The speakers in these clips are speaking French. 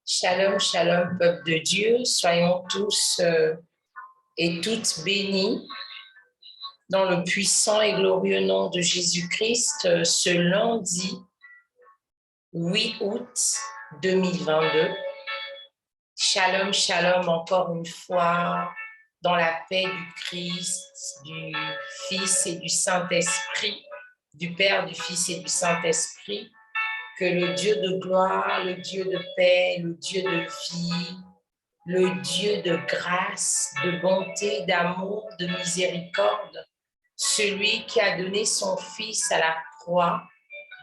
Shalom, shalom, peuple de Dieu. Soyons tous et toutes bénis dans le puissant et glorieux nom de Jésus-Christ ce lundi 8 août 2022. Shalom, shalom encore une fois dans la paix du Christ, du Fils et du Saint-Esprit, du Père, du Fils et du Saint-Esprit. Que le Dieu de gloire, le Dieu de paix, le Dieu de vie, le Dieu de grâce, de bonté, d'amour, de miséricorde, celui qui a donné son Fils à la croix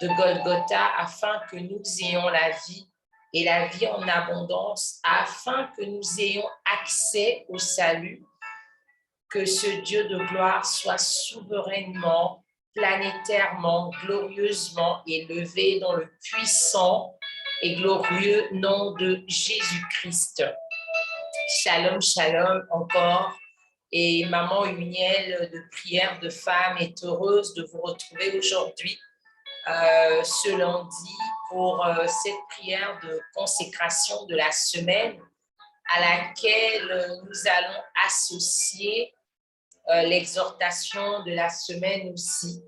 de Golgotha afin que nous ayons la vie et la vie en abondance, afin que nous ayons accès au salut, que ce Dieu de gloire soit souverainement, planétairement, glorieusement élevé dans le puissant et glorieux nom de Jésus-Christ. Shalom, shalom encore. Et Maman Uniel de prière de femme est heureuse de vous retrouver aujourd'hui, ce lundi, pour cette prière de consécration de la semaine à laquelle nous allons associer l'exhortation de la semaine aussi,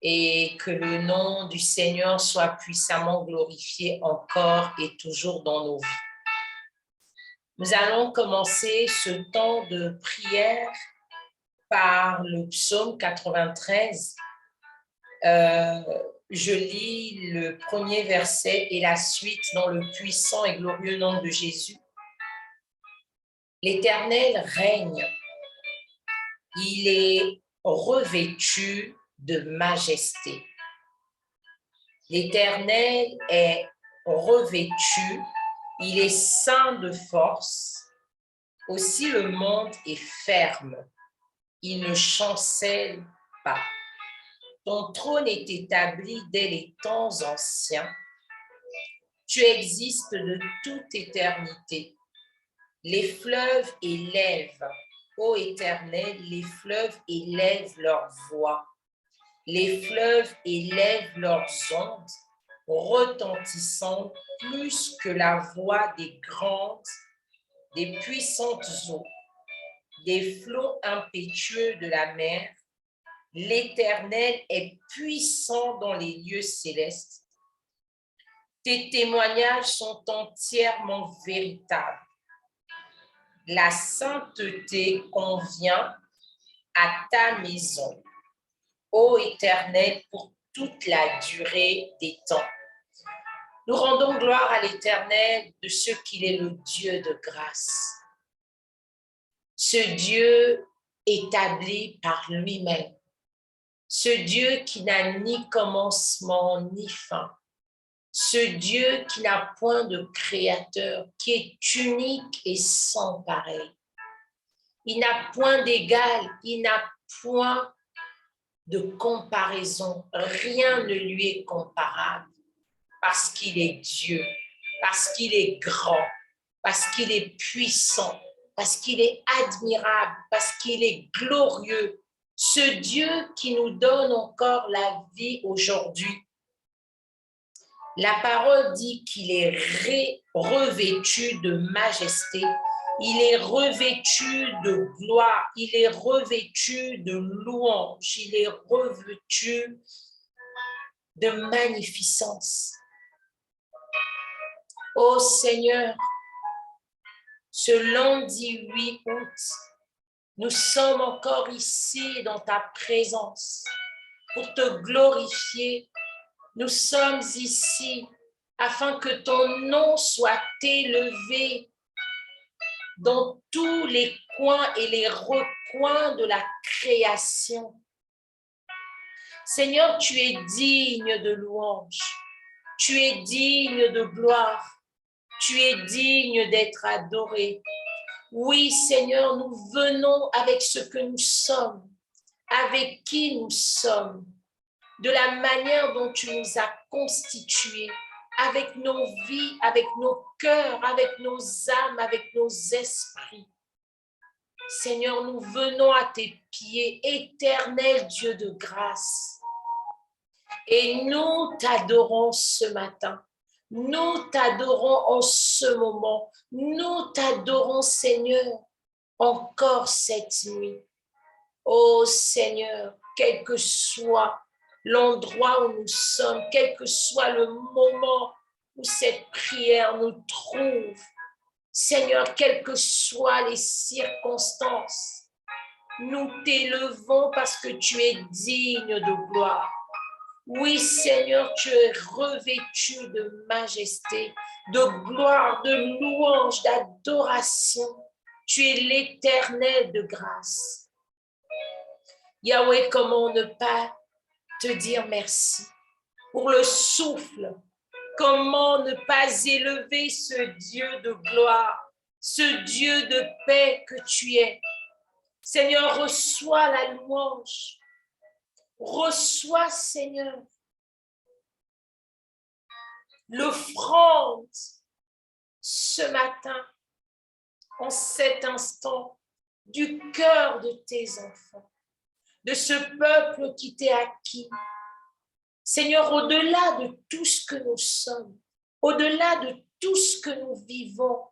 et que le nom du Seigneur soit puissamment glorifié encore et toujours dans nos vies. Nous allons commencer ce temps de prière par le psaume 93. Je lis le premier verset et la suite dans le puissant et glorieux nom de Jésus. L'Éternel règne. Il est revêtu de majesté. L'Éternel est revêtu, il est saint de force. Aussi le monde est ferme, il ne chancelle pas. Ton trône est établi dès les temps anciens. Tu existes de toute éternité. Les fleuves élèvent. Ô Éternel, les fleuves élèvent leur voix. Les fleuves élèvent leurs ondes, retentissant plus que la voix des grandes, des puissantes eaux, des flots impétueux de la mer. L'Éternel est puissant dans les lieux célestes. Tes témoignages sont entièrement véritables. La sainteté convient à ta maison, ô Éternel, pour toute la durée des temps. Nous rendons gloire à l'Éternel de ce qu'il est le Dieu de grâce. Ce Dieu établi par lui-même. Ce Dieu qui n'a ni commencement ni fin. Ce Dieu qui n'a point de créateur, qui est unique et sans pareil. Il n'a point d'égal, il n'a point de comparaison. Rien ne lui est comparable parce qu'il est Dieu, parce qu'il est grand, parce qu'il est puissant, parce qu'il est admirable, parce qu'il est glorieux. Ce Dieu qui nous donne encore la vie aujourd'hui. La parole dit qu'il est revêtu de majesté, il est revêtu de gloire, il est revêtu de louange, il est revêtu de magnificence. Ô Seigneur, ce lundi 8 août, nous sommes encore ici dans ta présence pour te glorifier. Nous sommes ici afin que ton nom soit élevé dans tous les coins et les recoins de la création. Seigneur, tu es digne de louange, tu es digne de gloire, tu es digne d'être adoré. Oui, Seigneur, nous venons avec ce que nous sommes, avec qui nous sommes, de la manière dont tu nous as constitués, avec nos vies, avec nos cœurs, avec nos âmes, avec nos esprits. Seigneur, nous venons à tes pieds, éternel Dieu de grâce. Et nous t'adorons ce matin. Nous t'adorons en ce moment. Nous t'adorons, Seigneur, encore cette nuit. Oh Seigneur, quel que soit l'endroit où nous sommes, quel que soit le moment où cette prière nous trouve, Seigneur, quelles que soient les circonstances, nous t'élevons parce que tu es digne de gloire. Oui, Seigneur, tu es revêtu de majesté, de gloire, de louange, d'adoration. Tu es l'Éternel de grâce. Yahweh, comment ne pas te dire merci pour le souffle? Comment ne pas élever ce Dieu de gloire, ce Dieu de paix que tu es? Seigneur, reçois la louange. Reçois, Seigneur, l'offrande ce matin, en cet instant, du cœur de tes enfants, de ce peuple qui t'est acquis. Seigneur, au-delà de tout ce que nous sommes, au-delà de tout ce que nous vivons,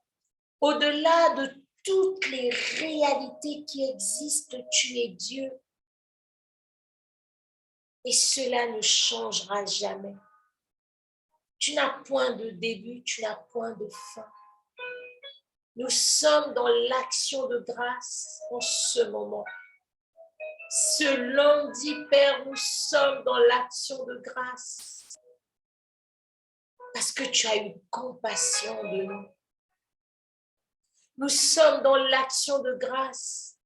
au-delà de toutes les réalités qui existent, tu es Dieu. Et cela ne changera jamais. Tu n'as point de début, tu n'as point de fin. Nous sommes dans l'action de grâce en ce moment. Ce lundi, Père, nous sommes dans l'action de grâce parce que tu as eu compassion de nous. Nous sommes dans l'action de grâce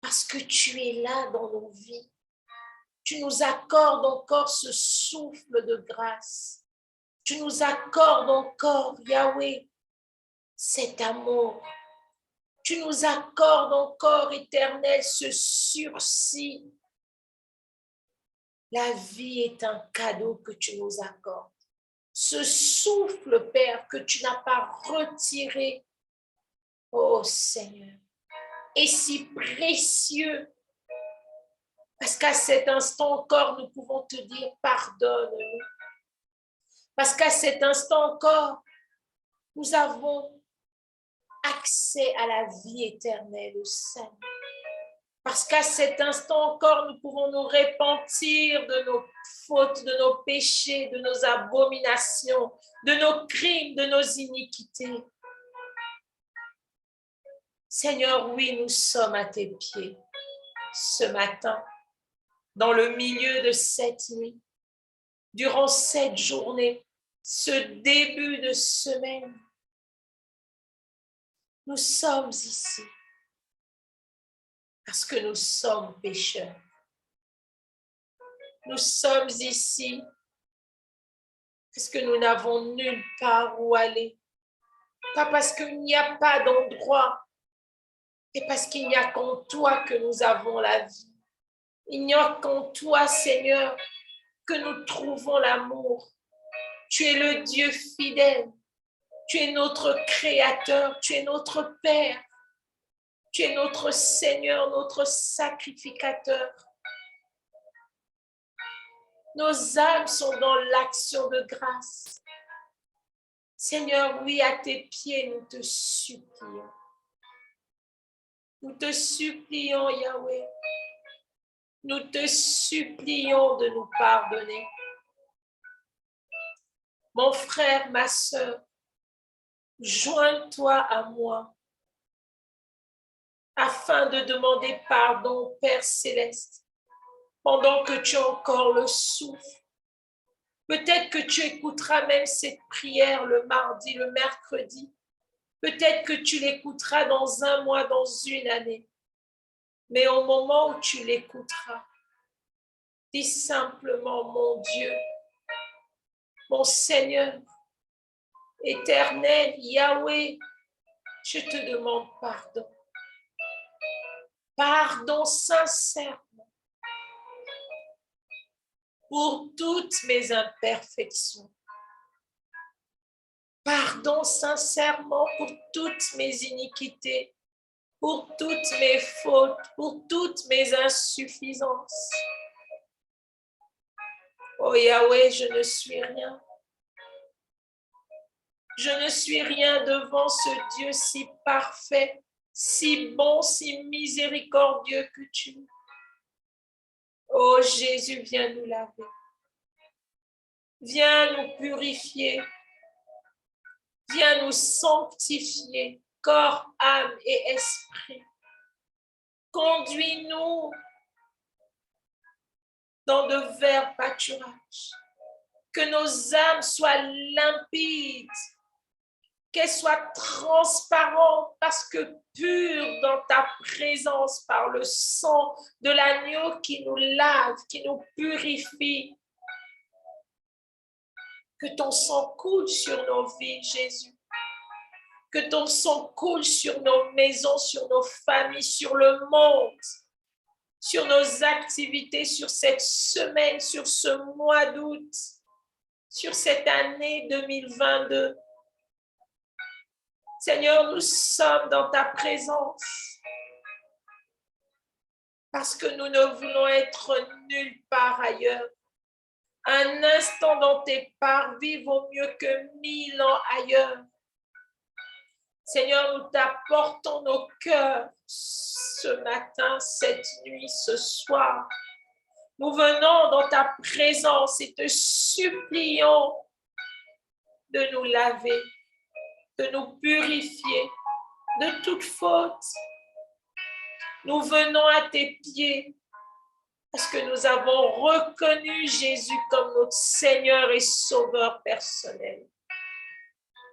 parce que tu es là dans nos vies. Tu nous accordes encore ce souffle de grâce. Tu nous accordes encore, Yahweh, cet amour. Tu nous accordes encore, Éternel, ce sursis. La vie est un cadeau que tu nous accordes. Ce souffle, Père, que tu n'as pas retiré, oh Seigneur, est si précieux. Parce qu'à cet instant encore, nous pouvons te dire pardonne-nous. Parce qu'à cet instant encore, nous avons accès à la vie éternelle au salut. Parce qu'à cet instant encore, nous pouvons nous repentir de nos fautes, de nos péchés, de nos abominations, de nos crimes, de nos iniquités. Seigneur, oui, nous sommes à tes pieds ce matin, dans le milieu de cette nuit, durant cette journée, ce début de semaine. Nous sommes ici parce que nous sommes pécheurs. Nous sommes ici parce que nous n'avons nulle part où aller. Pas parce qu'il n'y a pas d'endroit, mais parce qu'il n'y a qu'en toi que nous avons la vie. Il n'y a qu'en toi, Seigneur, que nous trouvons l'amour. Tu es le Dieu fidèle. Tu es notre Créateur. Tu es notre Père. Tu es notre Seigneur, notre sacrificateur. Nos âmes sont dans l'action de grâce. Seigneur, oui, à tes pieds, nous te supplions. Nous te supplions, Yahweh. Nous te supplions de nous pardonner. Mon frère, ma sœur, joins-toi à moi afin de demander pardon au Père céleste pendant que tu as encore le souffle. Peut-être que tu écouteras même cette prière le mardi, le mercredi. Peut-être que tu l'écouteras dans un mois, dans une année. Mais au moment où tu l'écouteras, dis simplement, mon Dieu, mon Seigneur, éternel, Yahweh, je te demande pardon. Pardon sincèrement pour toutes mes imperfections. Pardon sincèrement pour toutes mes iniquités, pour toutes mes fautes, pour toutes mes insuffisances. Oh Yahweh, je ne suis rien. Je ne suis rien devant ce Dieu si parfait, si bon, si miséricordieux que tu es. Oh Jésus, viens nous laver. Viens nous purifier. Viens nous sanctifier, corps, âme et esprit. Conduis-nous dans de verts pâturages. Que nos âmes soient limpides, qu'elles soient transparentes parce que pures dans ta présence par le sang de l'agneau qui nous lave, qui nous purifie. Que ton sang coule sur nos vies, Jésus. Que ton sang coule sur nos maisons, sur nos familles, sur le monde, sur nos activités, sur cette semaine, sur ce mois d'août, sur cette année 2022. Seigneur, nous sommes dans ta présence parce que nous ne voulons être nulle part ailleurs. Un instant dans tes parvis vaut mieux que 1000 ans ailleurs. Seigneur, nous t'apportons nos cœurs ce matin, cette nuit, ce soir. Nous venons dans ta présence et te supplions de nous laver, de nous purifier de toute faute. Nous venons à tes pieds parce que nous avons reconnu Jésus comme notre Seigneur et Sauveur personnel.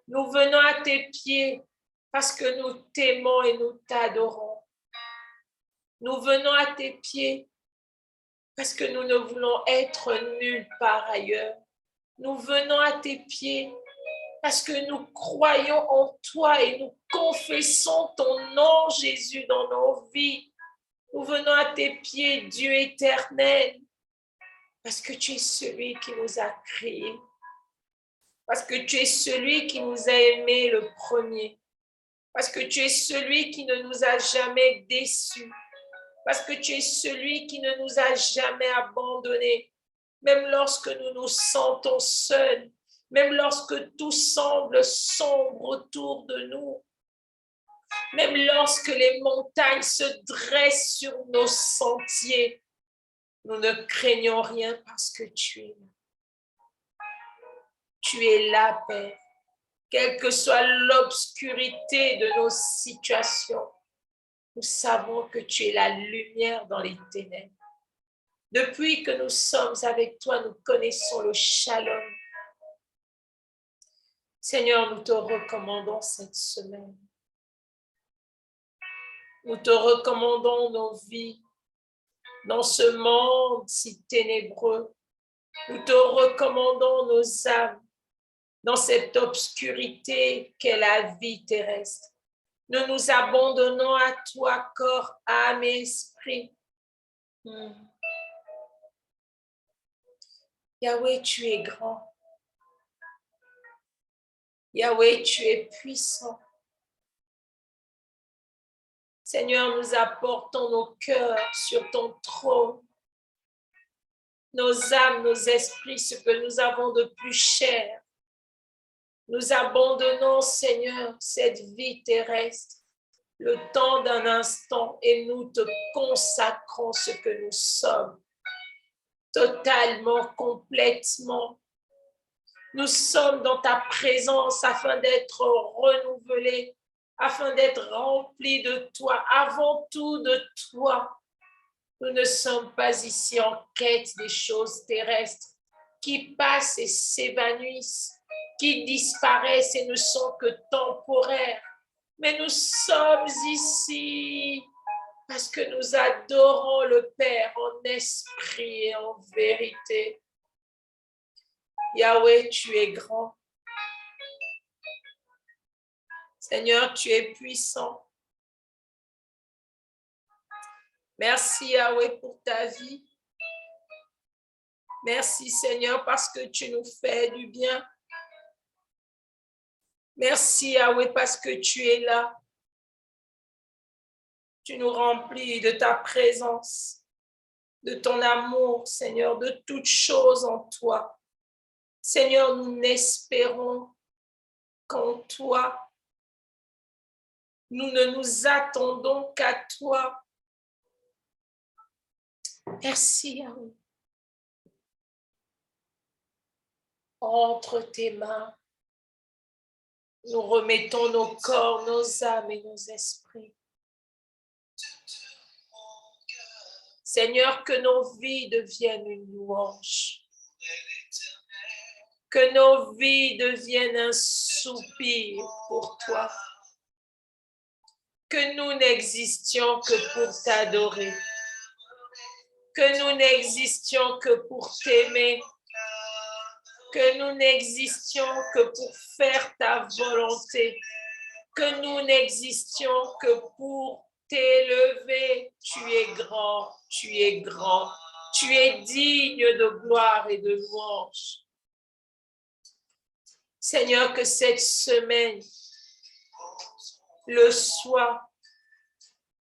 Nous venons à tes pieds parce que nous t'aimons et nous t'adorons. Nous venons à tes pieds parce que nous ne voulons être nulle part ailleurs. Nous venons à tes pieds parce que nous croyons en toi et nous confessons ton nom, Jésus, dans nos vies. Nous venons à tes pieds, Dieu éternel, parce que tu es celui qui nous a créés, parce que tu es celui qui nous a aimés le premier, parce que tu es celui qui ne nous a jamais déçus, parce que tu es celui qui ne nous a jamais abandonnés, même lorsque nous nous sentons seuls, même lorsque tout semble sombre autour de nous, même lorsque les montagnes se dressent sur nos sentiers, nous ne craignons rien parce que tu es là. Tu es là, Père. Quelle que soit l'obscurité de nos situations, nous savons que tu es la lumière dans les ténèbres. Depuis que nous sommes avec toi, nous connaissons le shalom. Seigneur, nous te recommandons cette semaine. Nous te recommandons nos vies dans ce monde si ténébreux. Nous te recommandons nos âmes dans cette obscurité qu'est la vie terrestre. Nous nous abandonnons à toi, corps, âme et esprit. Yahweh, tu es grand. Yahweh, tu es puissant. Seigneur, nous apportons nos cœurs sur ton trône, nos âmes, nos esprits, ce que nous avons de plus cher. Nous abandonnons, Seigneur, cette vie terrestre, le temps d'un instant, et nous te consacrons ce que nous sommes, totalement, complètement. Nous sommes dans ta présence afin d'être renouvelés, afin d'être remplis de toi, avant tout de toi. Nous ne sommes pas ici en quête des choses terrestres qui passent et s'évanouissent, qui disparaissent et ne sont que temporaires. Mais nous sommes ici parce que nous adorons le Père en esprit et en vérité. Yahweh, tu es grand. Seigneur, tu es puissant. Merci Yahweh pour ta vie. Merci Seigneur parce que tu nous fais du bien. Merci Yahweh parce que tu es là. Tu nous remplis de ta présence, de ton amour, Seigneur, de toutes choses en toi. Seigneur, nous n'espérons qu'en toi. Nous ne nous attendons qu'à toi. Merci, Yahweh. Entre tes mains, nous remettons nos corps, nos âmes et nos esprits. Seigneur, que nos vies deviennent une louange. Que nos vies deviennent un soupir pour toi. Que nous n'existions que pour t'adorer. Que nous n'existions que pour t'aimer. Que nous n'existions que pour faire ta volonté. Que nous n'existions que pour t'élever. Tu es grand, tu es grand. Tu es digne de gloire et de louange. Seigneur, que cette semaine le soit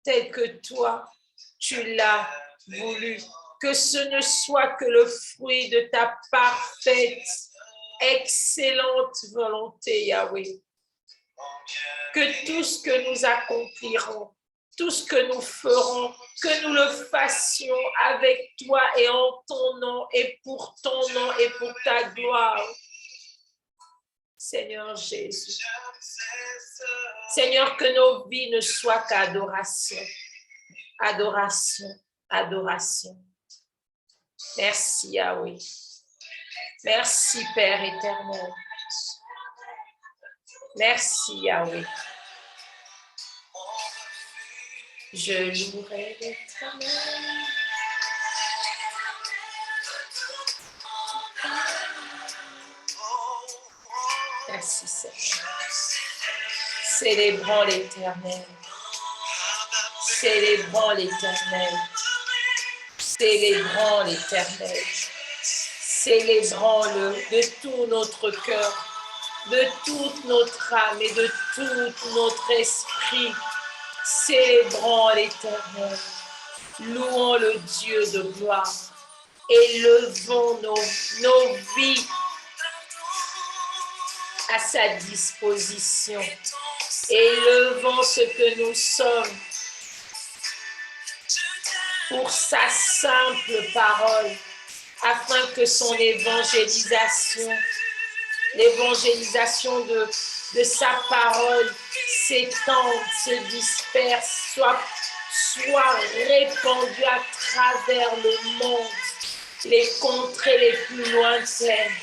tel que toi, tu l'as voulu. Que ce ne soit que le fruit de ta parfaite, excellente volonté, Yahweh. Que tout ce que nous accomplirons, tout ce que nous ferons, que nous le fassions avec toi et en ton nom et pour ton nom et pour ta gloire. Seigneur Jésus. Seigneur, que nos vies ne soient qu'adoration. Adoration, adoration. Merci Yahweh. Merci Père éternel. Merci Yahweh. Je louerai l'Éternel. Merci Seigneur. Célébrons l'Éternel. Célébrons l'Éternel. Célébrons l'Éternel. Célébrons-le de tout notre cœur, de toute notre âme et de tout notre esprit. Célébrons l'Éternel. Louons le Dieu de gloire. Élevons nos vies à sa disposition. Élevons ce que nous sommes pour sa simple parole, afin que son évangélisation, l'évangélisation de sa parole s'étende, se disperse, soit répandue à travers le monde, les contrées les plus lointaines.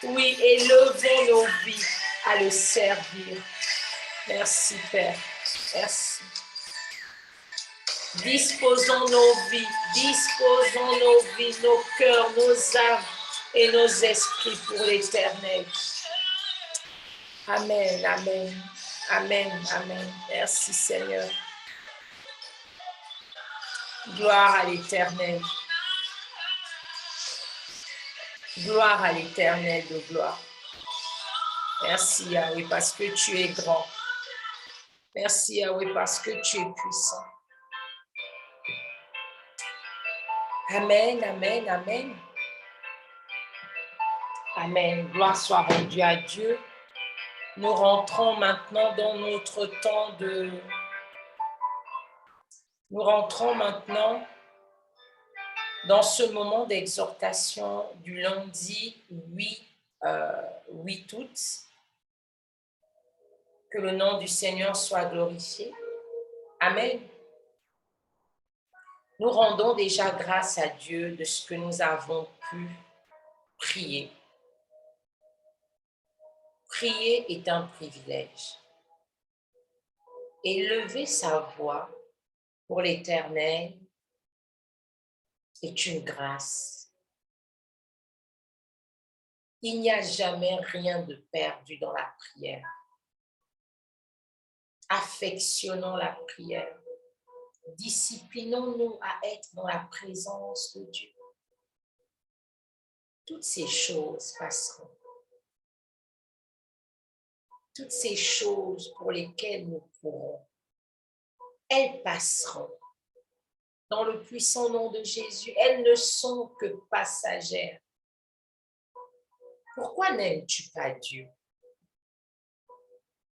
Oui, élevons nos vies à le servir. Merci Père, merci. Disposons nos vies, nos cœurs, nos âmes et nos esprits pour l'Éternel. Amen, amen, amen, amen. Merci Seigneur. Gloire à l'Éternel. Gloire à l'Éternel de gloire. Merci Yahweh parce que tu es grand. Merci Yahweh parce que tu es puissant. Amen, amen, amen. Amen. Gloire soit rendue à Dieu. Nous rentrons maintenant dans notre temps de... Nous rentrons maintenant dans ce moment d'exhortation du lundi 8 août. Que le nom du Seigneur soit glorifié. Amen. Nous rendons déjà grâce à Dieu de ce que nous avons pu prier. Prier est un privilège. Élever sa voix pour l'Éternel est une grâce. Il n'y a jamais rien de perdu dans la prière. Affectionnons la prière. Disciplinons-nous à être dans la présence de Dieu. Toutes ces choses passeront. Toutes ces choses pour lesquelles nous courons, elles passeront. Dans le puissant nom de Jésus, elles ne sont que passagères. Pourquoi n'aimes-tu pas Dieu?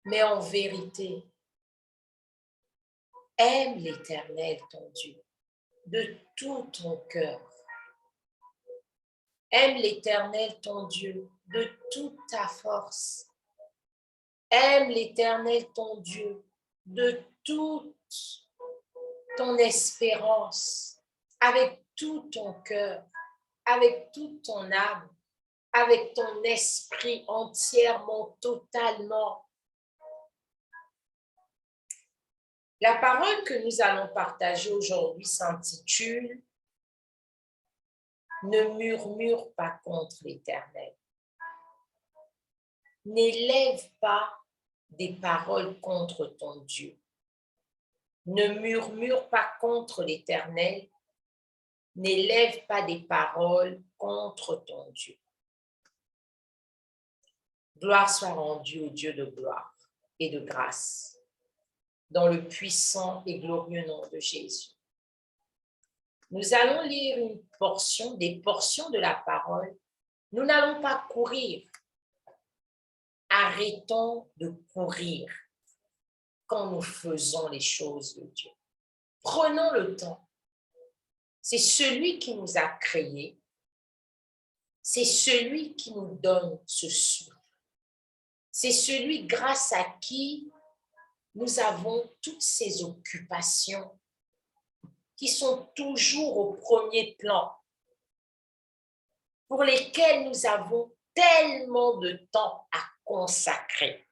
Mais en vérité, aime l'Éternel, ton Dieu, de tout ton cœur. Aime l'Éternel, ton Dieu, de toute ta force. Aime l'Éternel, ton Dieu, de toute ton espérance, avec tout ton cœur, avec toute ton âme, avec ton esprit entièrement, totalement. La parole que nous allons partager aujourd'hui s'intitule « Ne murmure pas contre l'Éternel ». N'élève pas des paroles contre ton Dieu. Ne murmure pas contre l'Éternel. N'élève pas des paroles contre ton Dieu. Gloire soit rendue au Dieu de gloire et de grâce, dans le puissant et glorieux nom de Jésus. Nous allons lire des portions de la parole. Nous n'allons pas courir. Arrêtons de courir quand nous faisons les choses de Dieu. Prenons le temps. C'est celui qui nous a créés. C'est celui qui nous donne ce souffle. C'est celui grâce à qui nous avons toutes ces occupations qui sont toujours au premier plan, pour lesquelles nous avons tellement de temps à consacrer.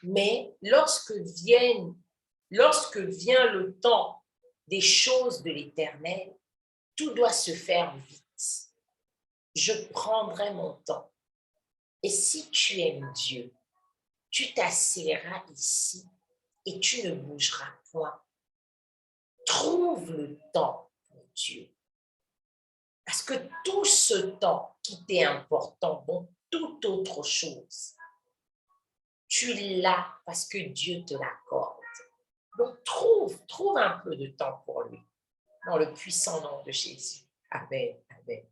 Mais lorsque vient le temps des choses de l'Éternel, tout doit se faire vite. Je prendrai mon temps. Et si tu aimes Dieu, tu t'assiéras ici et tu ne bougeras point. Trouve le temps pour Dieu. Parce que tout ce temps qui t'est important, bon, toute autre chose, tu l'as parce que Dieu te l'accorde. Donc, trouve un peu de temps pour lui, dans le puissant nom de Jésus. Amen, amen.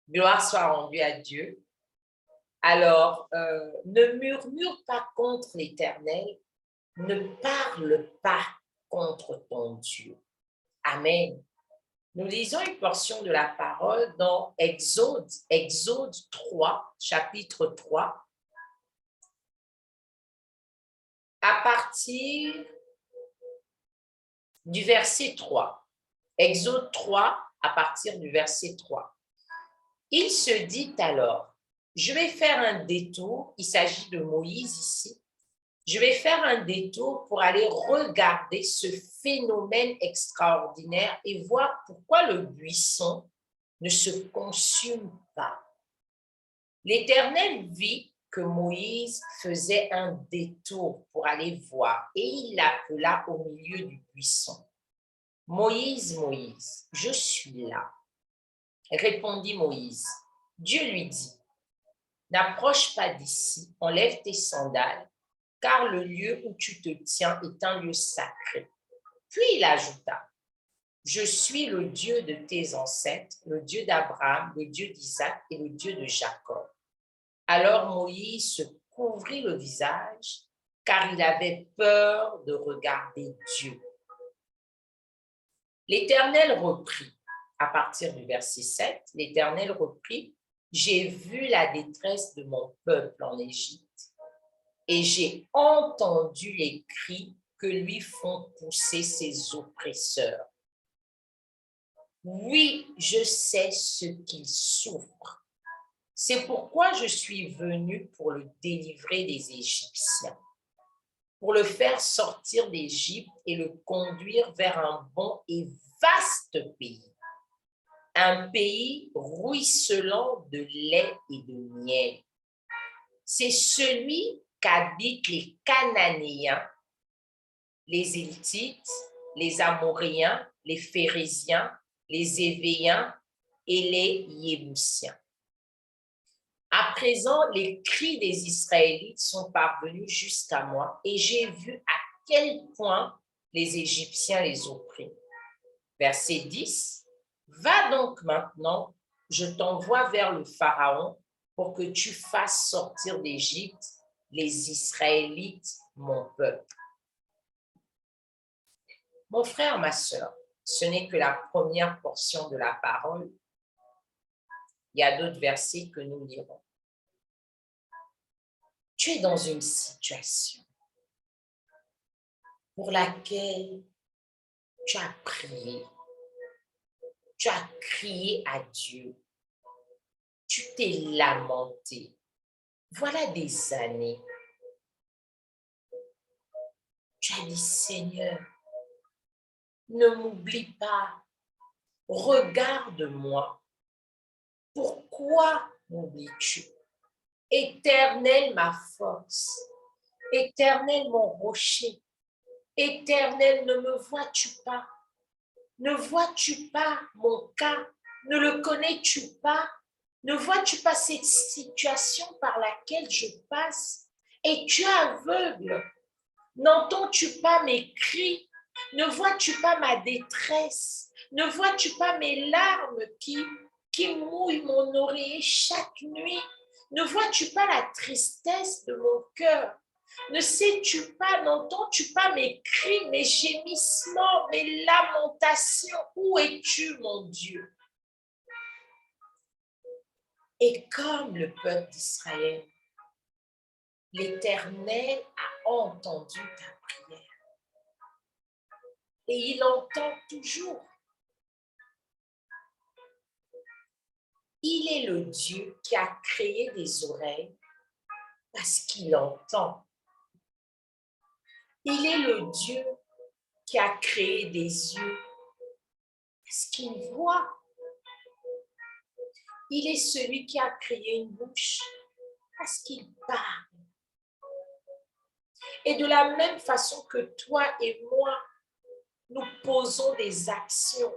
Gloire soit rendue à Dieu. Alors, ne murmure pas contre l'Éternel, ne parle pas contre ton Dieu. Amen. Nous lisons une portion de la parole dans Exode 3, chapitre 3, à partir du verset 3. Exode 3, à partir du verset 3. Il se dit alors, je vais faire un détour, il s'agit de Moïse ici, je vais faire un détour pour aller regarder ce phénomène extraordinaire et voir pourquoi le buisson ne se consume pas. L'Éternel vit que Moïse faisait un détour pour aller voir et il l'appela au milieu du buisson. « Moïse, Moïse, je suis là. » Répondit Moïse. Dieu lui dit, « N'approche pas d'ici, enlève tes sandales, car le lieu où tu te tiens est un lieu sacré. » Puis il ajouta, « Je suis le Dieu de tes ancêtres, le Dieu d'Abraham, le Dieu d'Isaac et le Dieu de Jacob. » Alors Moïse se couvrit le visage, car il avait peur de regarder Dieu. L'Éternel reprit, à partir du verset 7, l'Éternel reprit, « J'ai vu la détresse de mon peuple en Égypte, et j'ai entendu les cris que lui font pousser ses oppresseurs. Oui, je sais ce qu'il souffre. C'est pourquoi je suis venu pour le délivrer des Égyptiens, pour le faire sortir d'Égypte et le conduire vers un bon et vaste pays, un pays ruisselant de lait et de miel. C'est celui qu'habitent les Cananéens, les Hittites, les Amoréens, les Phéréziens, les Évéens et les Yébousiens. À présent, les cris des Israélites sont parvenus jusqu'à moi et j'ai vu à quel point les Égyptiens les oppriment. » Verset 10. « Va donc maintenant, je t'envoie vers le Pharaon pour que tu fasses sortir d'Égypte les Israélites, mon peuple. Mon frère, ma sœur, ce n'est que la première portion de la parole. Il y a d'autres versets que nous lirons. Tu es dans une situation pour laquelle tu as prié, tu as crié à Dieu, tu t'es lamenté. Voilà des années. Tu as dit, Seigneur, ne m'oublie pas, regarde-moi. Pourquoi m'oublies-tu? Éternel, ma force, Éternel, mon rocher, Éternel, ne me vois-tu pas? Ne vois-tu pas mon cas? Ne le connais-tu pas? Ne vois-tu pas cette situation par laquelle je passe? Es-tu aveugle? N'entends-tu pas mes cris? Ne vois-tu pas ma détresse? Ne vois-tu pas mes larmes qui mouillent mon oreiller chaque nuit? Ne vois-tu pas la tristesse de mon cœur? Ne sais-tu pas, n'entends-tu pas mes cris, mes gémissements, mes lamentations? Où es-tu, mon Dieu? Et comme le peuple d'Israël, l'Éternel a entendu ta prière. Et il entend toujours. Il est le Dieu qui a créé des oreilles parce qu'il entend. Il est le Dieu qui a créé des yeux parce qu'il voit. Il est celui qui a créé une bouche parce qu'il parle. Et de la même façon que toi et moi, nous posons des actions,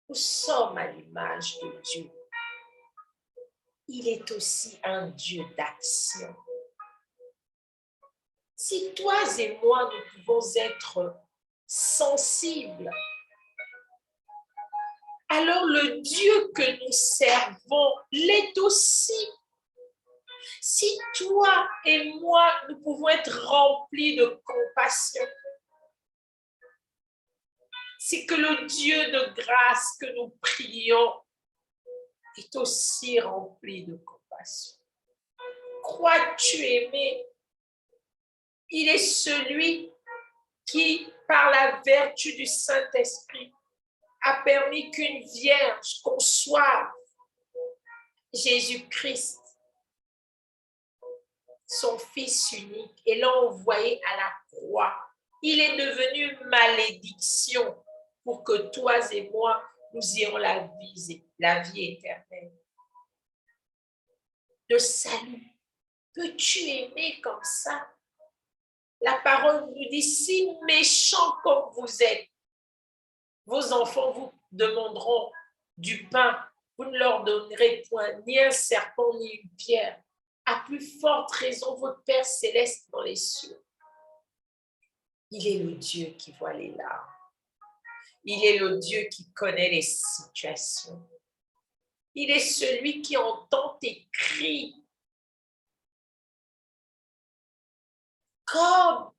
nous sommes à l'image de Dieu. Il est aussi un Dieu d'action. Si toi et moi, nous pouvons être sensibles, alors le Dieu que nous servons l'est aussi. Si toi et moi, nous pouvons être remplis de compassion, c'est que le Dieu de grâce que nous prions est aussi rempli de compassion. Crois-tu aimer? Il est celui qui, par la vertu du Saint-Esprit, a permis qu'une vierge conçoive Jésus-Christ, son Fils unique, et l'a envoyé à la croix. Il est devenu une malédiction pour que toi et moi, nous ayons la vie éternelle. Le salut, peux-tu aimer comme ça? La parole nous dit, si méchants comme vous êtes, vos enfants vous demanderont du pain, vous ne leur donnerez point ni un serpent ni une pierre. À plus forte raison, votre Père céleste dans les cieux. Il est le Dieu qui voit les larmes. Il est le Dieu qui connaît les situations. Il est celui qui entend tes cris. Comme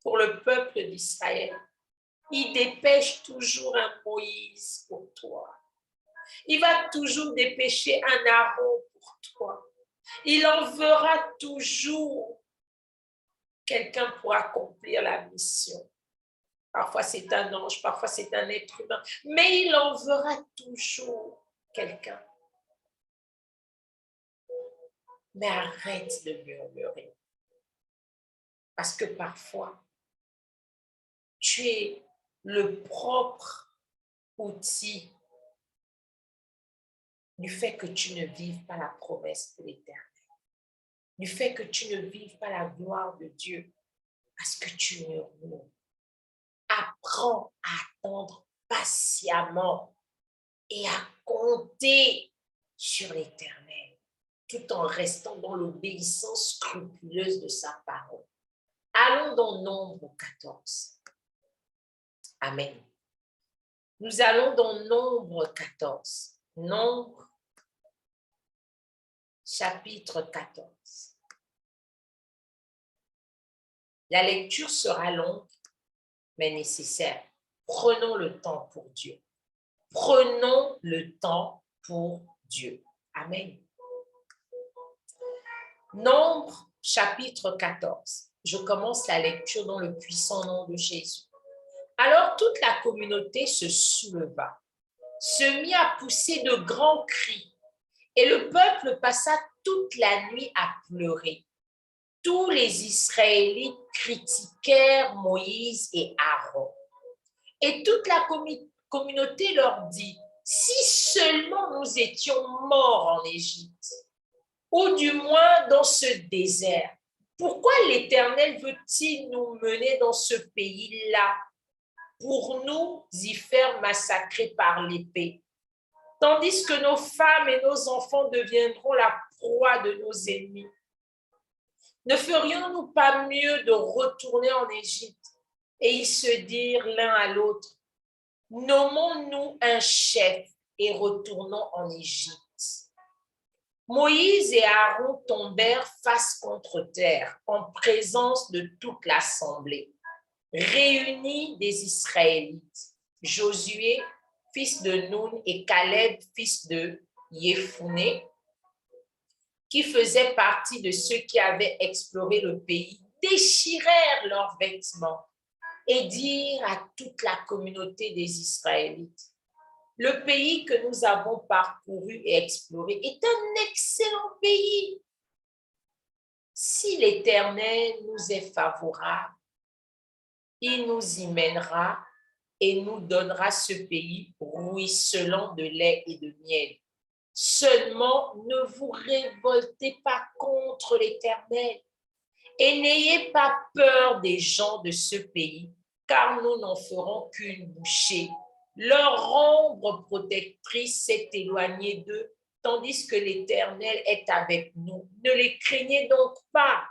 pour le peuple d'Israël, il dépêche toujours un Moïse pour toi. Il va toujours dépêcher un Aaron pour toi. Il enverra toujours quelqu'un pour accomplir la mission. Parfois, c'est un ange, parfois, c'est un être humain, mais il enverra toujours quelqu'un. Mais arrête de murmurer. Parce que parfois, tu es le propre outil du fait que tu ne vives pas la promesse de l'Éternel, du fait que tu ne vives pas la gloire de Dieu, parce que tu murmures. Apprends à attendre patiemment et à compter sur l'Éternel, tout en restant dans l'obéissance scrupuleuse de sa parole. Allons dans Nombre 14. Amen. Nous allons dans Nombre 14. Nombre chapitre 14. La lecture sera longue, mais nécessaire. Prenons le temps pour Dieu. Prenons le temps pour Dieu. Amen. Nombre, chapitre 14. Je commence la lecture dans le puissant nom de Jésus. Alors toute la communauté se souleva, se mit à pousser de grands cris, et le peuple passa toute la nuit à pleurer. Tous les Israélites critiquèrent Moïse et Aaron. Et toute la communauté leur dit, si seulement nous étions morts en Égypte, ou du moins dans ce désert, pourquoi l'Éternel veut-il nous mener dans ce pays-là pour nous y faire massacrer par l'épée, tandis que nos femmes et nos enfants deviendront la proie de nos ennemis? Ne ferions-nous pas mieux de retourner en Égypte? Et ils se dirent l'un à l'autre, nommons-nous un chef et retournons en Égypte. Moïse et Aaron tombèrent face contre terre en présence de toute l'assemblée réunie des Israélites. Josué, fils de Nun, et Caleb, fils de Yéphuné, qui faisaient partie de ceux qui avaient exploré le pays, déchirèrent leurs vêtements et dirent à toute la communauté des Israélites, le pays que nous avons parcouru et exploré est un excellent pays. Si l'Éternel nous est favorable, il nous y mènera et nous donnera ce pays ruisselant de lait et de miel. Seulement, ne vous révoltez pas contre l'Éternel et n'ayez pas peur des gens de ce pays, car nous n'en ferons qu'une bouchée. Leur ombre protectrice s'est éloignée d'eux, tandis que l'Éternel est avec nous. Ne les craignez donc pas.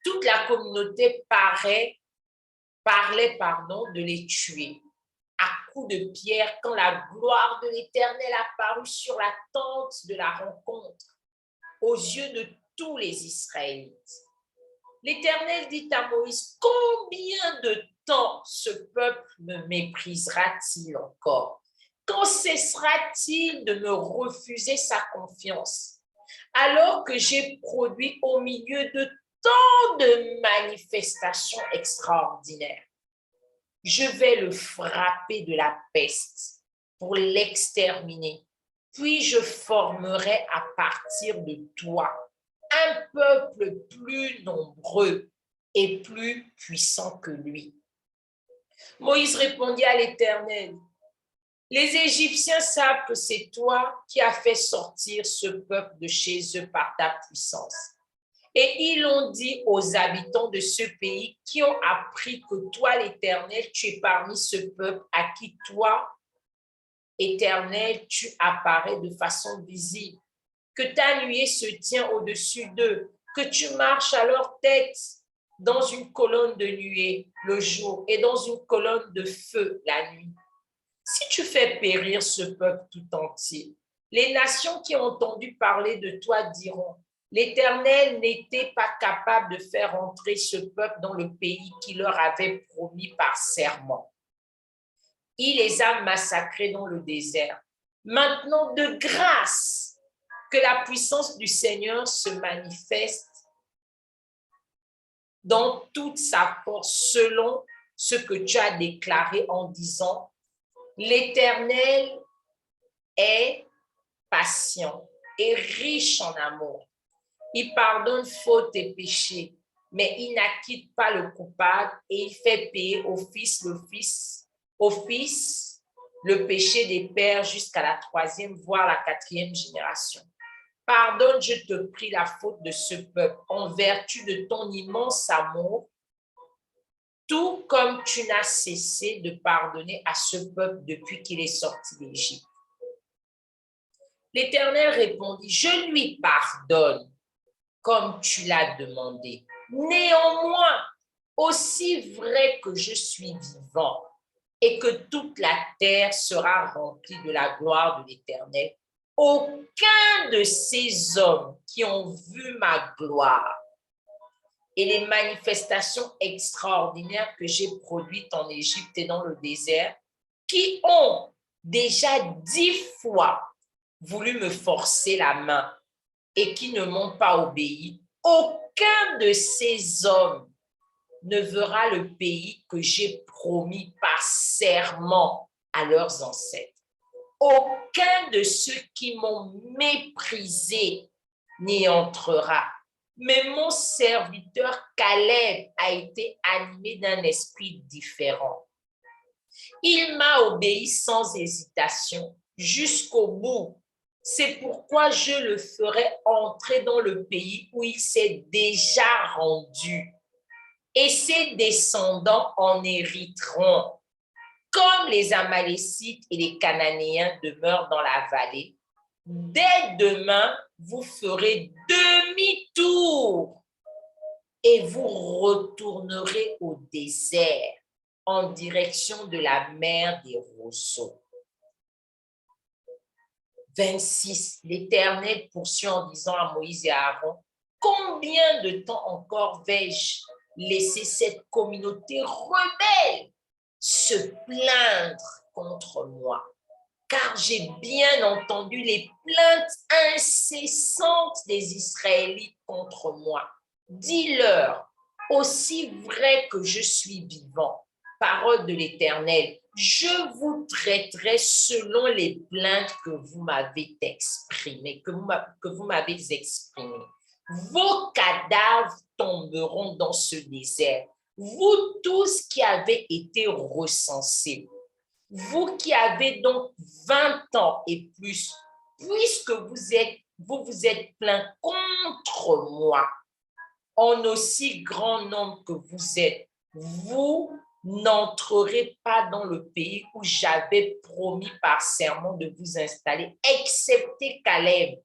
Toute la communauté parlait de les tuer à coups de pierre quand la gloire de l'Éternel apparut sur la tente de la rencontre aux yeux de tous les Israélites. L'Éternel dit à Moïse, combien de temps ce peuple me méprisera-t-il encore? Quand cessera-t-il de me refuser sa confiance, alors que j'ai produit au milieu de tant de manifestations extraordinaires? Je vais le frapper de la peste pour l'exterminer, puis je formerai à partir de toi un peuple plus nombreux et plus puissant que lui. Moïse répondit à l'Éternel, les Égyptiens savent que c'est toi qui as fait sortir ce peuple de chez eux par ta puissance. Et ils l'ont dit aux habitants de ce pays qui ont appris que toi, l'Éternel, tu es parmi ce peuple à qui toi, Éternel, tu apparais de façon visible, que ta nuée se tient au-dessus d'eux, que tu marches à leur tête dans une colonne de nuée le jour et dans une colonne de feu la nuit. Si tu fais périr ce peuple tout entier, les nations qui ont entendu parler de toi diront, l'Éternel n'était pas capable de faire entrer ce peuple dans le pays qu'il leur avait promis par serment. Il les a massacrés dans le désert. Maintenant, de grâce, que la puissance du Seigneur se manifeste dans toute sa force, selon ce que tu as déclaré en disant, l'Éternel est patient et riche en amour. Il pardonne fautes et péchés, mais il n'acquitte pas le coupable et il fait payer au fils le péché des pères jusqu'à la 3e, voire la 4e génération. Pardonne, je te prie, la faute de ce peuple en vertu de ton immense amour, tout comme tu n'as cessé de pardonner à ce peuple depuis qu'il est sorti d'Égypte. L'Éternel répondit, je lui pardonne comme tu l'as demandé. Néanmoins, aussi vrai que je suis vivant et que toute la terre sera remplie de la gloire de l'Éternel, aucun de ces hommes qui ont vu ma gloire et les manifestations extraordinaires que j'ai produites en Égypte et dans le désert, qui ont déjà 10 fois voulu me forcer la main et qui ne m'ont pas obéi, aucun de ces hommes ne verra le pays que j'ai promis par serment à leurs ancêtres. Aucun de ceux qui m'ont méprisé n'y entrera. Mais mon serviteur Caleb a été animé d'un esprit différent. Il m'a obéi sans hésitation jusqu'au bout. C'est pourquoi je le ferai entrer dans le pays où il s'est déjà rendu. Et ses descendants en hériteront. Comme les Amalécites et les Cananéens demeurent dans la vallée, dès demain, vous ferez demi-tour et vous retournerez au désert en direction de la mer des roseaux. 26. L'Éternel poursuit en disant à Moïse et à Aaron, combien de temps encore vais-je laisser cette communauté rebelle se plaindre contre moi? Car j'ai bien entendu les plaintes incessantes des Israélites contre moi. Dis-leur, aussi vrai que je suis vivant, parole de l'Éternel, je vous traiterai selon les plaintes que vous m'avez exprimées, que vous m'avez exprimées. Vos cadavres tomberont dans ce désert, vous tous qui avez été recensés. Vous qui avez donc 20 ans et plus, puisque vous vous êtes plaints contre moi, en aussi grand nombre que vous êtes, vous n'entrerez pas dans le pays où j'avais promis par serment de vous installer, excepté Caleb,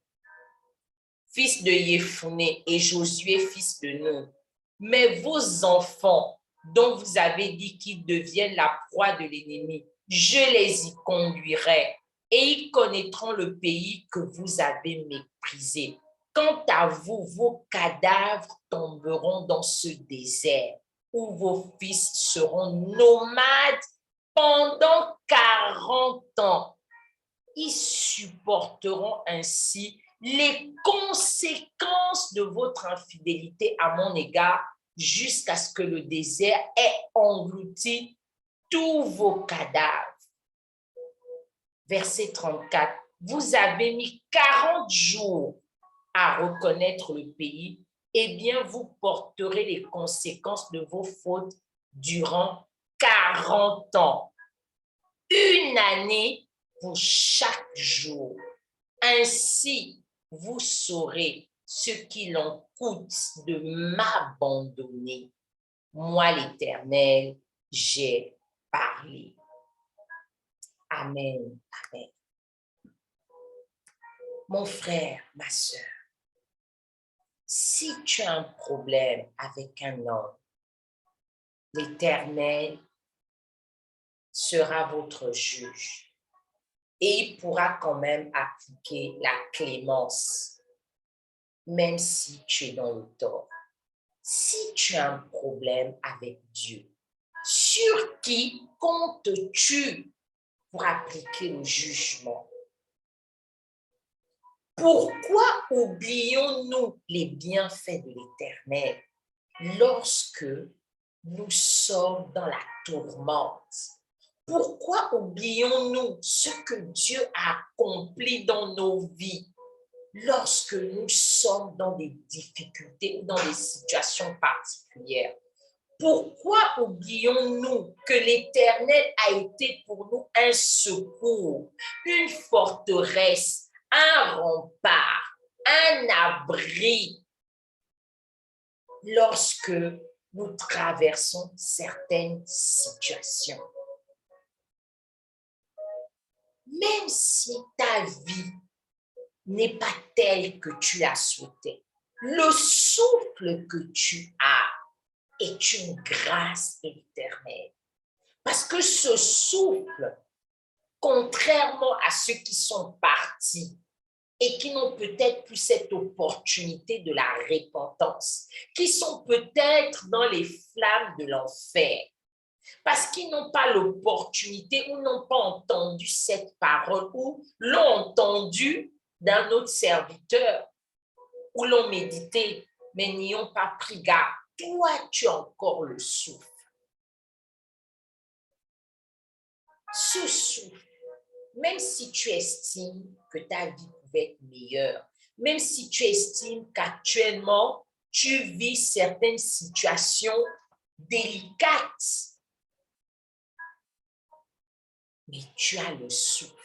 fils de Yéphuné, et Josué, fils de Nun. Mais vos enfants, dont vous avez dit qu'ils deviennent la proie de l'ennemi, je les y conduirai et ils connaîtront le pays que vous avez méprisé. Quant à vous, vos cadavres tomberont dans ce désert où vos fils seront nomades pendant 40 ans. Ils supporteront ainsi les conséquences de votre infidélité à mon égard jusqu'à ce que le désert ait englouti tous vos cadavres. Verset 34. Vous avez mis 40 jours à reconnaître le pays, eh bien vous porterez les conséquences de vos fautes durant 40 ans. Une année pour chaque jour. Ainsi, vous saurez ce qu'il en coûte de m'abandonner. Moi, l'Éternel, j'ai parlé. Amen. Amen. Mon frère, ma sœur, si tu as un problème avec un homme, l'Éternel sera votre juge et il pourra quand même appliquer la clémence, même si tu es dans le tort. Si tu as un problème avec Dieu, sur qui comptes-tu pour appliquer le jugement? Pourquoi oublions-nous les bienfaits de l'Éternel lorsque nous sommes dans la tourmente? Pourquoi oublions-nous ce que Dieu a accompli dans nos vies lorsque nous sommes dans des difficultés ou dans des situations particulières? Pourquoi oublions-nous que l'Éternel a été pour nous un secours, une forteresse, un rempart, un abri lorsque nous traversons certaines situations? Même si ta vie n'est pas telle que tu l'as souhaité, le souffle que tu as est une grâce de l'Éternel. Parce que ce souffle, contrairement à ceux qui sont partis, et qui n'ont peut-être plus cette opportunité de la repentance, qui sont peut-être dans les flammes de l'enfer, parce qu'ils n'ont pas l'opportunité ou n'ont pas entendu cette parole ou l'ont entendu d'un autre serviteur ou l'ont médité, mais n'y ont pas pris garde. Toi, tu as encore le souffle. Ce souffle, même si tu estimes que ta vie pouvait être meilleure, même si tu estimes qu'actuellement, tu vis certaines situations délicates, mais tu as le souffle.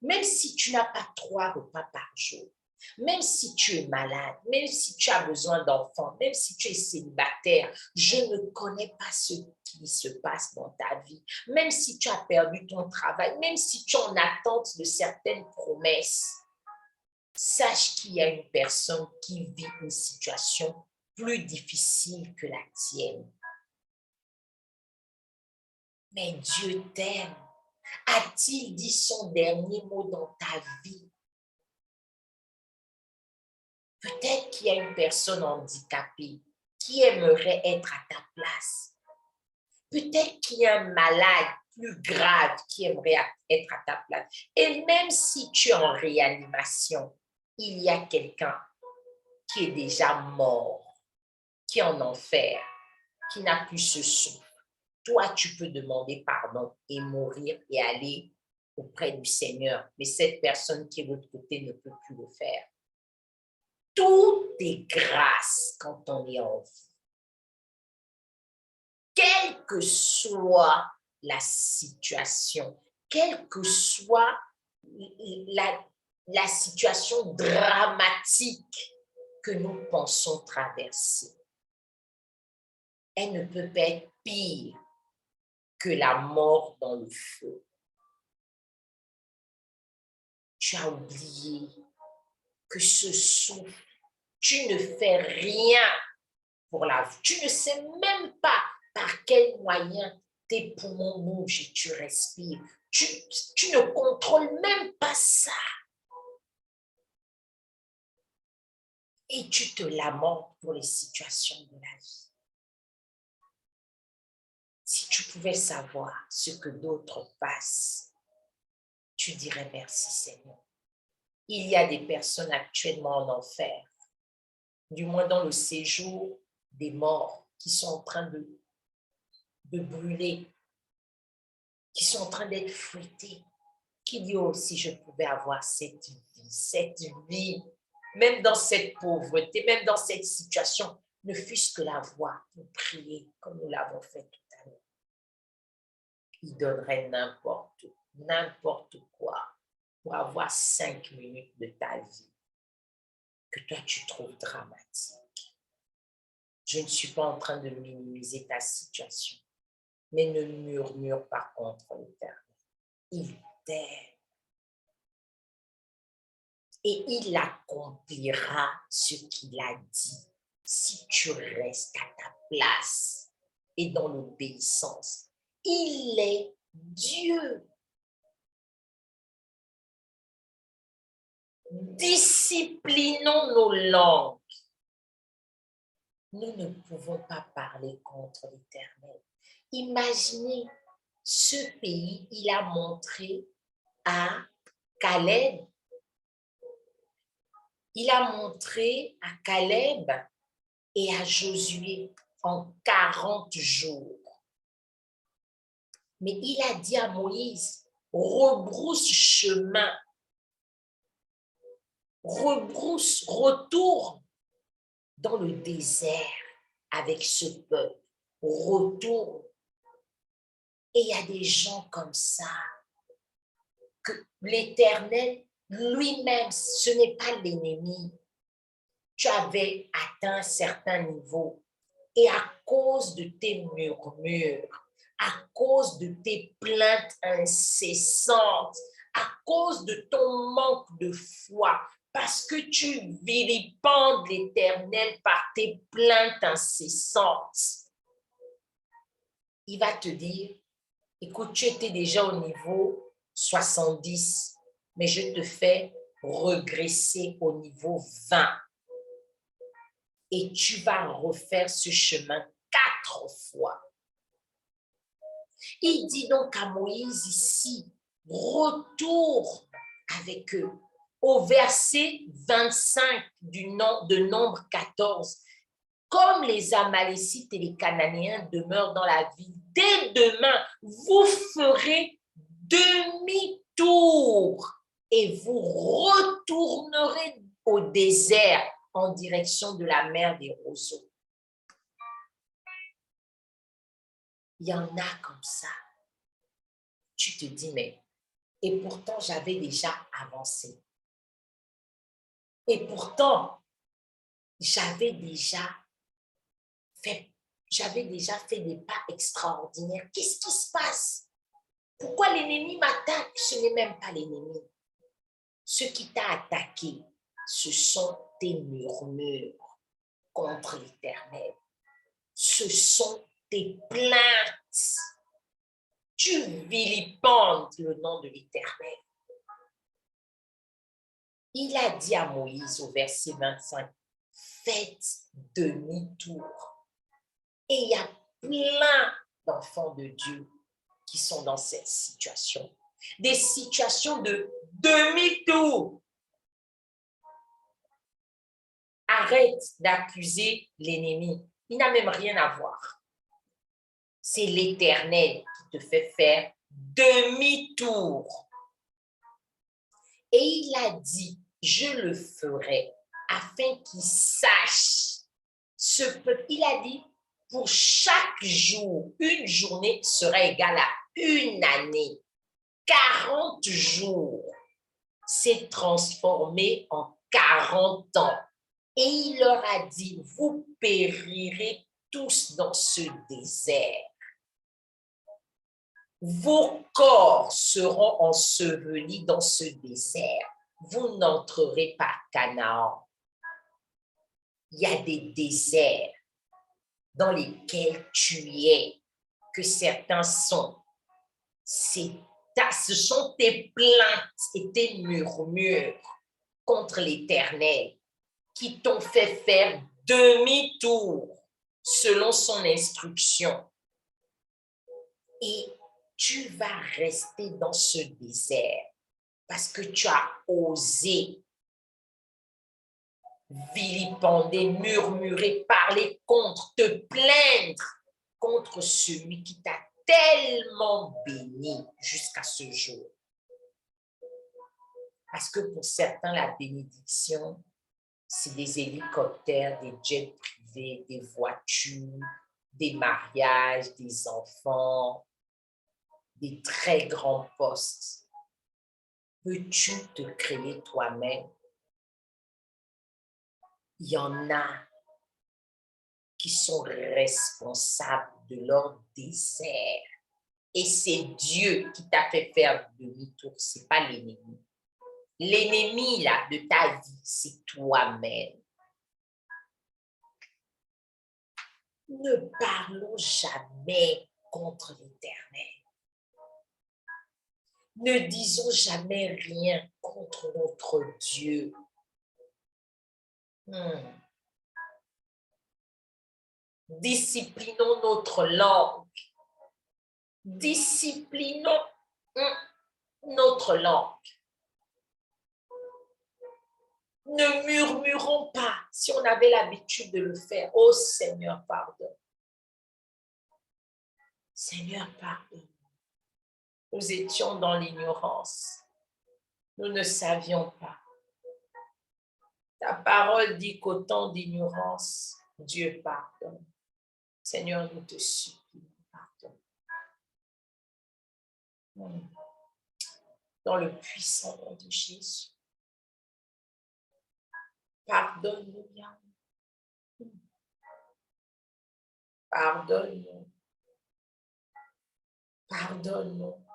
Même si tu n'as pas 3 repas par jour, même si tu es malade, même si tu as besoin d'enfants, même si tu es célibataire, je ne connais pas ce qui se passe dans ta vie. Même si tu as perdu ton travail, même si tu es en attente de certaines promesses, sache qu'il y a une personne qui vit une situation plus difficile que la tienne. Mais Dieu t'aime. A-t-il dit son dernier mot dans ta vie? Peut-être qu'il y a une personne handicapée qui aimerait être à ta place. Peut-être qu'il y a un malade plus grave qui aimerait être à ta place. Et même si tu es en réanimation, il y a quelqu'un qui est déjà mort, qui est en enfer, qui n'a plus ce souffle. Toi, tu peux demander pardon et mourir et aller auprès du Seigneur. Mais cette personne qui est de l'autre côté ne peut plus le faire. Tout est grâce quand on est en vie. Quelle que soit la situation, quelle que soit la situation dramatique que nous pensons traverser, elle ne peut pas être pire que la mort dans le feu. Tu as oublié que ce souffle, tu ne fais rien pour la vie. Tu ne sais même pas par quel moyen tes poumons bougent et tu respires. Tu ne contrôles même pas ça. Et tu te lamentes pour les situations de la vie. Si tu pouvais savoir ce que d'autres passent, tu dirais merci Seigneur. Il y a des personnes actuellement en enfer, du moins dans le séjour des morts, qui sont en train de brûler, qui sont en train d'être fruités, qui dit oh, si je pouvais avoir cette vie, même dans cette pauvreté, même dans cette situation, ne fût-ce que la voix pour prier comme nous l'avons fait tout à l'heure. Il donnerait n'importe quoi pour avoir 5 minutes de ta vie que toi tu trouves dramatique. Je ne suis pas en train de minimiser ta situation, mais ne murmure pas contre l'Éternel. Il t'aime. Et il accomplira ce qu'il a dit si tu restes à ta place et dans l'obéissance. Il est Dieu. Disciplinons nos langues. Nous ne pouvons pas parler contre l'Éternel. Imaginez, ce pays, il a montré à Caleb. Il a montré à Caleb et à Josué en 40 jours. Mais il a dit à Moïse, rebrousse chemin, retourne dans le désert avec ce peuple, retourne. Et il y a des gens comme ça, que l'Éternel lui-même, ce n'est pas l'ennemi. Tu avais atteint un certain niveau et à cause de tes murmures, à cause de tes plaintes incessantes, à cause de ton manque de foi, parce que tu vilipendes l'Éternel par tes plaintes incessantes, il va te dire, écoute, tu étais déjà au niveau 70, mais je te fais regresser au niveau 20. Et tu vas refaire ce chemin 4 fois. Il dit donc à Moïse ici, retourne avec eux. Au verset 25 de Nombre 14, comme les Amalécites et les Cananéens demeurent dans la ville, dès demain, vous ferez demi-tour et vous retournerez au désert en direction de la mer des roseaux. Il y en a comme ça. Tu te dis, mais, et pourtant j'avais déjà avancé. Et pourtant, j'avais déjà fait des pas extraordinaires. Qu'est-ce qui se passe? Pourquoi l'ennemi m'attaque? Ce n'est même pas l'ennemi. Ce qui t'a attaqué, ce sont tes murmures contre l'Éternel. Ce sont tes plaintes. Tu vilipendes le nom de l'Éternel. Il a dit à Moïse au verset 25, faites demi-tour. Et il y a plein d'enfants de Dieu qui sont dans cette situation. Des situations de demi-tour. Arrête d'accuser l'ennemi. Il n'a même rien à voir. C'est l'Éternel qui te fait faire demi-tour. Et il a dit, je le ferai afin qu'il sache ce peuple. Il a dit, pour chaque jour, une journée sera égale à une année. 40 jours s'est transformé en 40 ans. Et il leur a dit, vous périrez tous dans ce désert. Vos corps seront ensevelis dans ce désert. Vous n'entrerez pas à Canaan. Il y a des déserts dans lesquels tu es, que certains sont. Ce sont tes plaintes et tes murmures contre l'Éternel qui t'ont fait faire demi-tour selon son instruction. Et tu vas rester dans ce désert parce que tu as osé vilipender, murmurer, parler contre, te plaindre contre celui qui t'a tellement béni jusqu'à ce jour. Parce que pour certains, la bénédiction, c'est des hélicoptères, des jets privés, des voitures, des mariages, des enfants, des très grands postes. Peux-tu te créer toi-même? Il y en a qui sont responsables de leur désert. Et c'est Dieu qui t'a fait faire demi-tour, ce n'est pas l'ennemi. L'ennemi là, de ta vie, c'est toi-même. Ne parlons jamais contre l'Éternel. Ne disons jamais rien contre notre Dieu. Disciplinons notre langue. Disciplinons notre langue. Ne murmurons pas si on avait l'habitude de le faire. Oh Seigneur, pardonne. Seigneur, pardonne. Nous étions dans l'ignorance. Nous ne savions pas. Ta parole dit qu'au temps d'ignorance, Dieu pardonne. Seigneur, nous te supplions, pardonne. Dans le puissant nom de Jésus. Pardonne-nous, bien. Pardonne-nous. Pardonne-nous.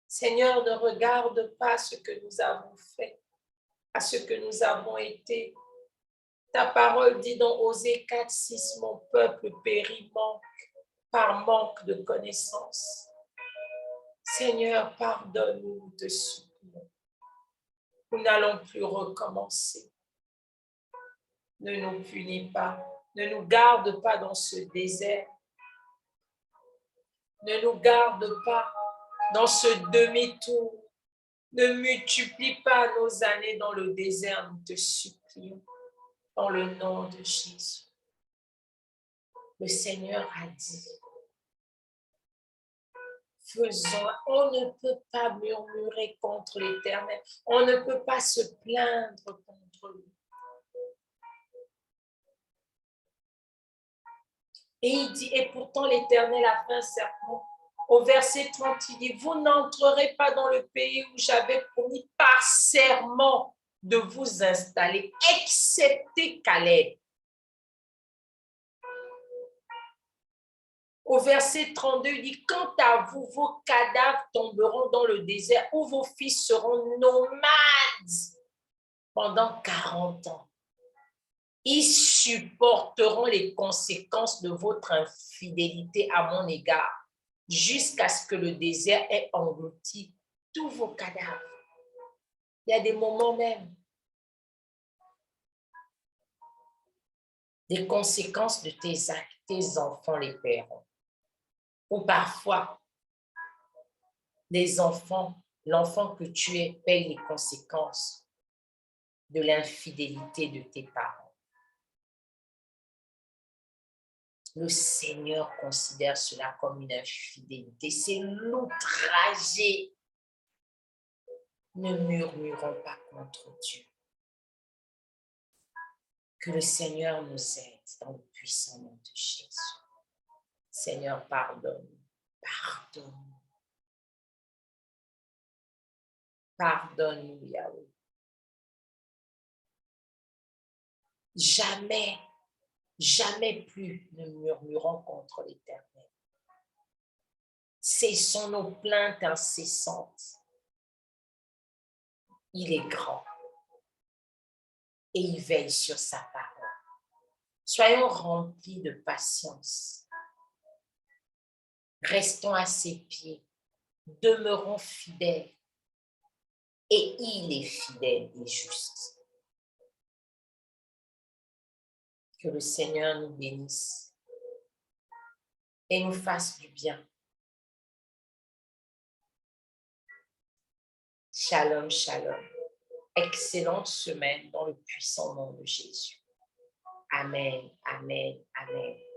Seigneur, ne regarde pas ce que nous avons fait, à ce que nous avons été. Ta parole dit dans Osée 4:6, mon peuple périt par manque de connaissance. Seigneur, pardonne-nous, te supplie. Nous n'allons plus recommencer. Ne nous punis pas. Ne nous garde pas dans ce désert. Ne nous garde pas dans ce demi-tour. Ne multiplie pas nos années dans le désert, nous te supplions, dans le nom de Jésus. Le Seigneur a dit, faisons, on ne peut pas murmurer contre l'Éternel, on ne peut pas se plaindre contre lui. Et il dit, et pourtant l'Éternel a fait un serment. Au verset 30, il dit, vous n'entrerez pas dans le pays où j'avais promis par serment de vous installer, excepté Caleb. Au verset 32, il dit, quant à vous, vos cadavres tomberont dans le désert où vos fils seront nomades pendant 40 ans. Ils supporteront les conséquences de votre infidélité à mon égard jusqu'à ce que le désert ait englouti tous vos cadavres. Il y a des moments même, des conséquences de tes actes, tes enfants les paieront. Ou parfois, les enfants, l'enfant que tu es paye les conséquences de l'infidélité de tes parents. Le Seigneur considère cela comme une infidélité. C'est l'outrager. Ne murmurons pas contre Dieu. Que le Seigneur nous aide dans le puissant nom de Jésus. Seigneur, pardonne. Pardonne. Pardonne-nous, Yahweh. Jamais, jamais plus ne murmurons contre l'Éternel. Cessons nos plaintes incessantes. Il est grand et il veille sur sa parole. Soyons remplis de patience. Restons à ses pieds. Demeurons fidèles. Et il est fidèle et juste. Que le Seigneur nous bénisse et nous fasse du bien. Shalom, shalom. Excellente semaine dans le puissant nom de Jésus. Amen, amen, amen.